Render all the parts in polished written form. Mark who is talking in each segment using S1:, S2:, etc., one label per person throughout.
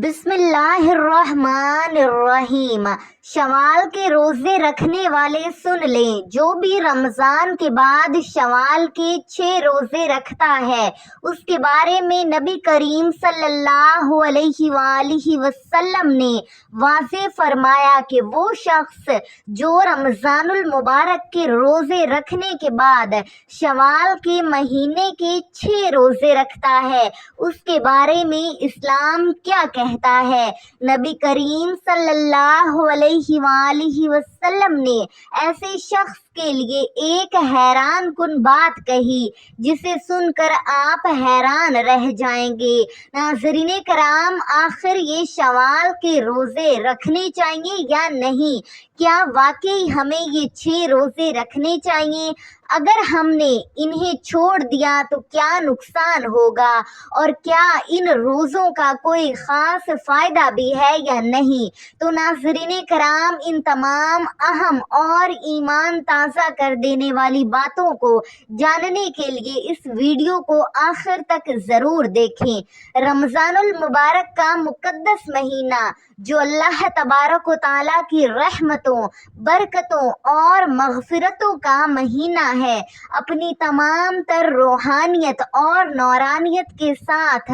S1: بسم اللہ الرحمن الرحیم۔ شوال کے روزے رکھنے والے سن لیں، جو بھی رمضان کے بعد شوال کے 6 روزے رکھتا ہے اس کے بارے میں نبی کریم صلی اللہ علیہ وآلہ وسلم نے واضح فرمایا کہ وہ شخص جو رمضان المبارک کے روزے رکھنے کے بعد شوال کے مہینے کے 6 روزے رکھتا ہے اس کے بارے میں اسلام کیا کہتا ہے۔ نبی کریم صلی اللہ علیہ وآلہ وسلم نے ایسے شخص کے لیے ایک حیران کن بات کہی جسے سن کر آپ حیران رہ جائیں گے۔ ناظرین کرام، آخر یہ شوال کے روزے رکھنے چاہیے یا نہیں؟ کیا واقعی ہمیں یہ 6 روزے رکھنے چاہیے؟ اگر ہم نے انہیں چھوڑ دیا تو کیا نقصان ہوگا، اور کیا ان روزوں کا کوئی خاص فائدہ بھی ہے یا نہیں؟ تو ناظرین کرام، ان تمام اہم اور ایمان تازہ کر دینے والی باتوں کو جاننے کے لیے اس ویڈیو کو آخر تک ضرور دیکھیں۔ رمضان المبارک کا مقدس مہینہ جو اللہ تبارک و تعالیٰ کی رحمتوں، برکتوں اور مغفرتوں کا مہینہ ہے، اپنی تمام تر روحانیت اور نورانیت کے ساتھ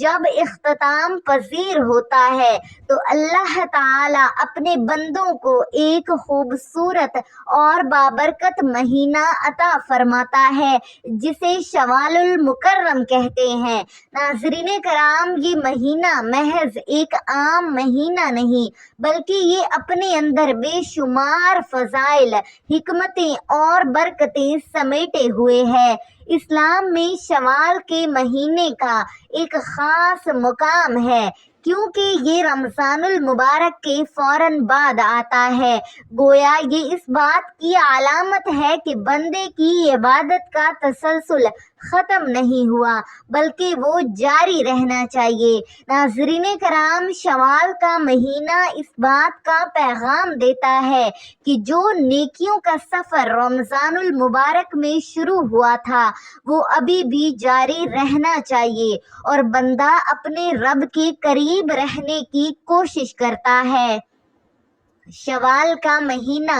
S1: جب اختتام پذیر ہوتا ہے تو اللہ تعالیٰ اپنے بندوں کو ایک خوبصورت اور بابرکت مہینہ عطا فرماتا ہے جسے شوال المکرم کہتے ہیں۔ ناظرین کرام، یہ مہینہ محض ایک عام مہینہ نہیں بلکہ یہ اپنے اندر بے شمار فضائل، حکمتیں اور برکتیں سمیٹے ہوئے ہے۔ اسلام میں شوال کے مہینے کا ایک خاص مقام ہے کیونکہ یہ رمضان المبارک کے فوراً بعد آتا ہے۔ گویا یہ اس بات کی علامت ہے کہ بندے کی عبادت کا تسلسل ختم نہیں ہوا بلکہ وہ جاری رہنا چاہیے۔ ناظرین کرام، شوال کا مہینہ اس بات کا پیغام دیتا ہے کہ جو نیکیوں کا سفر رمضان المبارک میں شروع ہوا تھا وہ ابھی بھی جاری رہنا چاہیے، اور بندہ اپنے رب کے قریب رہنے کی کوشش کرتا ہے۔ شوال کا مہینہ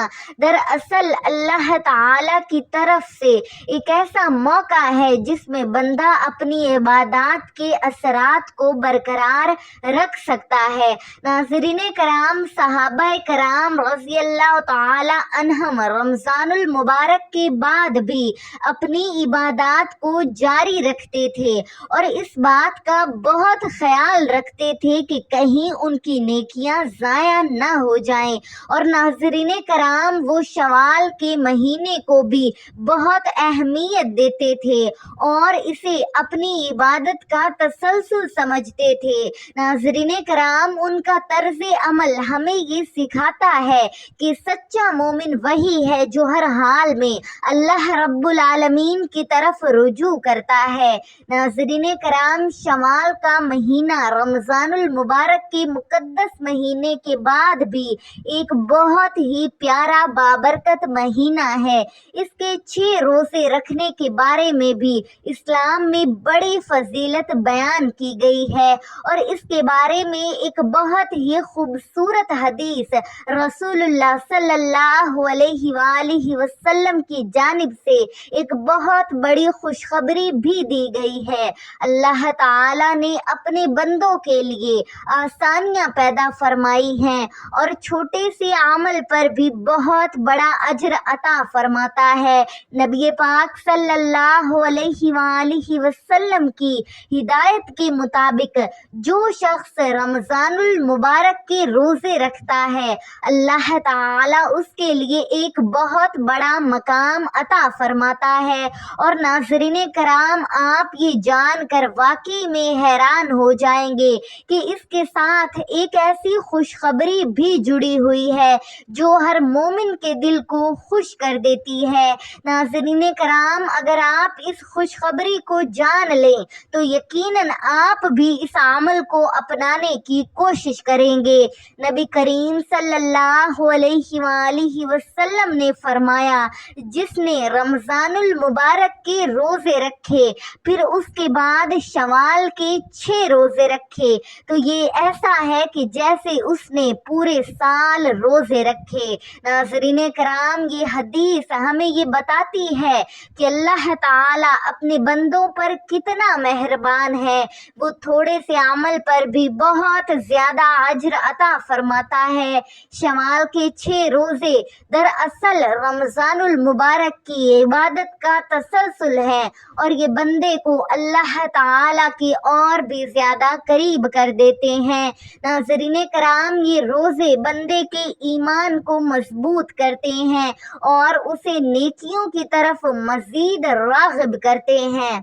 S1: دراصل اللہ تعالیٰ کی طرف سے ایک ایسا موقع ہے جس میں بندہ اپنی عبادات کے اثرات کو برقرار رکھ سکتا ہے۔ ناظرین کرام، صحابہ کرام رضی اللہ تعالیٰ عنہم رمضان المبارک کے بعد بھی اپنی عبادات کو جاری رکھتے تھے اور اس بات کا بہت خیال رکھتے تھے کہ کہیں ان کی نیکیاں ضائع نہ ہو جائیں۔ اور ناظرین کرام، وہ شوال کے مہینے کو بھی بہت اہمیت دیتے تھے اور اسے اپنی عبادت کا تسلسل سمجھتے تھے۔ ناظرین کرام، ان کا طرز عمل ہمیں یہ سکھاتا ہے کہ سچا مومن وہی ہے جو ہر حال میں اللہ رب العالمین کی طرف رجوع کرتا ہے۔ ناظرین کرام، شوال کا مہینہ رمضان المبارک کے مقدس مہینے کے بعد بھی ایک بہت ہی پیارا بابرکت مہینہ ہے۔ اس کے 6 روزے رکھنے کے بارے میں بھی اسلام میں بڑی فضیلت بیان کی گئی ہے، اور اس کے بارے میں ایک بہت ہی خوبصورت حدیث رسول اللہ صلی اللہ علیہ وآلہ وسلم کی جانب سے ایک بہت بڑی خوشخبری بھی دی گئی ہے۔ اللہ تعالیٰ نے اپنے بندوں کے لیے آسانیاں پیدا فرمائی ہیں اور چھوٹے سے عمل پر بھی بہت بڑا اجر عطا فرماتا ہے۔ نبی پاک صلی اللہ علیہ وآلہ وسلم کی ہدایت کے مطابق جو شخص رمضان المبارک کے روزے رکھتا ہے اللہ تعالیٰ اس کے لیے ایک بہت بڑا مقام عطا فرماتا ہے۔ اور ناظرین کرام، آپ یہ جان کر واقعی میں حیران ہو جائیں گے کہ اس کے ساتھ ایک ایسی خوشخبری بھی جڑی ہوئی ہے جو ہر مومن کے دل کو خوش کر دیتی ہے۔ ناظرین کرام، اگر آپ اس خوشخبری کو جان لیں تو یقیناً آپ بھی اس عمل کو اپنانے کی کوشش کریں گے۔ نبی کریم صلی اللہ علیہ وآلہ وسلم نے فرمایا، جس نے رمضان المبارک کے روزے رکھے پھر اس کے بعد شوال کے 6 روزے رکھے تو یہ ایسا ہے کہ جیسے اس نے پورے سال روزے رکھے۔ ناظرین کرام، یہ حدیث ہمیں یہ بتاتی ہے کہ اللہ تعالیٰ اپنے بندوں پر کتنا مہربان ہے، وہ تھوڑے سے عمل پر بھی بہت زیادہ اجر عطا فرماتا ہے۔ شوال کے 6 روزے دراصل رمضان المبارک کی عبادت کا تسلسل ہے اور یہ بندے کو اللہ تعالیٰ کی اور بھی زیادہ قریب کر دیتے ہیں۔ ناظرین کرام، یہ روزے بندے کے ایمان کو مضبوط کرتے ہیں اور اسے نیکیوں کی طرف مزید راغب کرتے ہیں۔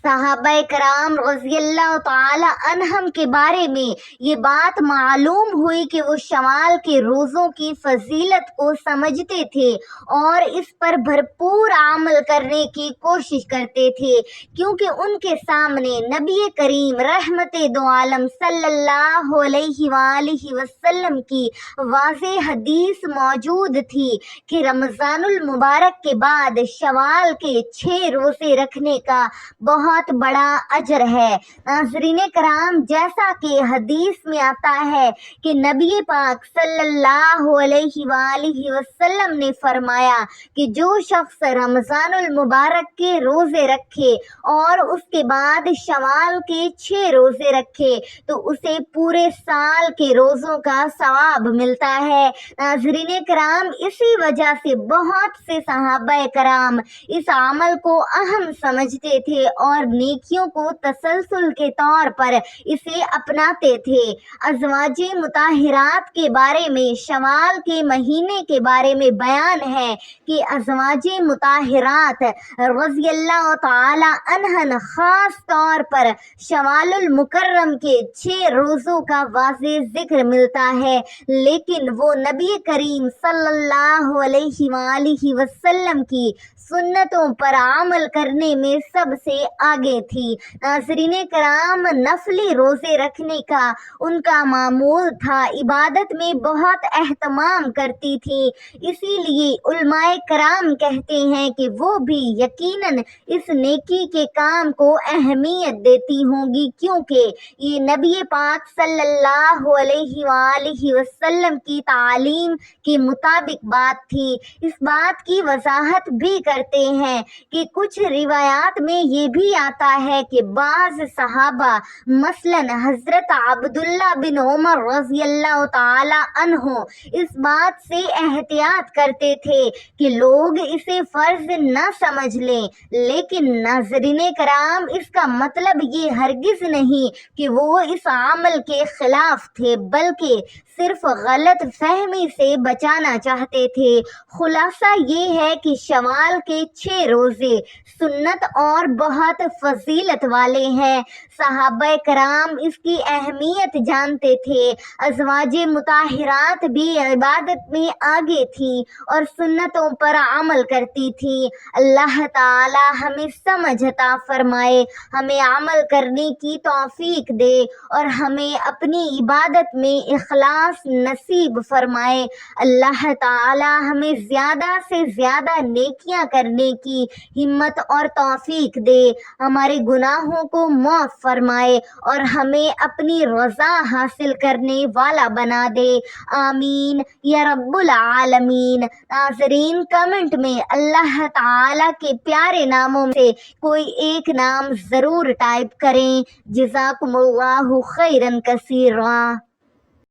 S1: صحابہ کرام رضی اللہ تعالی عنہم کے بارے میں یہ بات معلوم ہوئی کہ وہ شوال کے روزوں کی فضیلت کو سمجھتے تھے اور اس پر بھرپور عمل کرنے کی کوشش کرتے تھے، کیونکہ ان کے سامنے نبی کریم رحمت دو عالم صلی اللہ علیہ وآلہ وسلم کی واضح حدیث موجود تھی کہ رمضان المبارک کے بعد شوال کے 6 روزے رکھنے کا بہت بڑا اجر ہے۔ ناظرین کرام، جیسا کہ حدیث میں آتا ہے کہ نبی پاک صلی اللہ علیہ وآلہ وسلم نے فرمایا کہ جو شخص رمضان المبارک کے روزے رکھے اور اس کے بعد شوال کے 6 روزے رکھے تو اسے پورے سال کے روزوں کا ثواب ملتا ہے۔ ناظرین کرام، اسی وجہ سے بہت سے صحابہ کرام اس عمل کو اہم سمجھتے تھے اور نیکیوں کو تسلسل کے طور پر اسے اپناتے تھے۔ ازواج مطہرات کے بارے میں شوال کے مہینے کے بارے میں بیان ہے کہ ازواج مطہرات رضی اللہ تعالی عنہن خاص طور پر شوال المکرم کے 6 روزوں کا واضح ذکر ملتا ہے، لیکن وہ نبی کریم صلی اللہ علیہ وآلہ وسلم کی سنتوں پر عمل کرنے میں سب سے آگے تھی۔ ناظرین کرام، نفلی روزے رکھنے کا ان کا معمول تھا، عبادت میں بہت اہتمام کرتی تھی، اسی لیے علماء کرام کہتے ہیں کہ وہ بھی یقیناً اس نیکی کے کام کو اہمیت دیتی ہوں گی، کیونکہ یہ نبی پاک صلی اللہ علیہ وآلہ وسلم کی تعلیم کے مطابق بات تھی۔ اس بات کی وضاحت بھی کرتے ہیں کہ کچھ روایات میں یہ بھی آتا ہے کہ بعض صحابہ مثلاً حضرت عبداللہ بن عمر رضی اللہ تعالی عنہ اس بات سے احتیاط کرتے تھے کہ لوگ اسے فرض نہ سمجھ لیں، لیکن ناظرین کرام، اس کا مطلب یہ ہرگز نہیں کہ وہ اس عمل کے خلاف تھے، بلکہ صرف غلط فہمی سے بچانا چاہتے تھے۔ خلاصہ یہ ہے کہ شوال کے 6 روزے سنت اور بہت فضیلت والے ہیں۔ صحابہ کرام اس کی اہمیت جانتے تھے۔ ازواج مطہرات بھی عبادت میں آگے تھیں اور سنتوں پر عمل کرتی تھیں۔ اللہ تعالی ہمیں سمجھ عطا فرمائے، ہمیں عمل کرنے کی توفیق دے اور ہمیں اپنی عبادت میں اخلاص نصیب فرمائے۔ اللہ تعالی ہمیں زیادہ سے زیادہ نیکیاں کرنے کی ہمت اور توفیق دے، ہمارے گناہوں کو معاف فرمائے اور ہمیں اپنی رضا حاصل کرنے والا بنا دے، آمین یا رب العالمین۔ ناظرین، کمنٹ میں اللہ تعالی کے پیارے ناموں سے کوئی ایک نام ضرور ٹائپ کریں۔ جزاکم اللہ خیرا کثیرا۔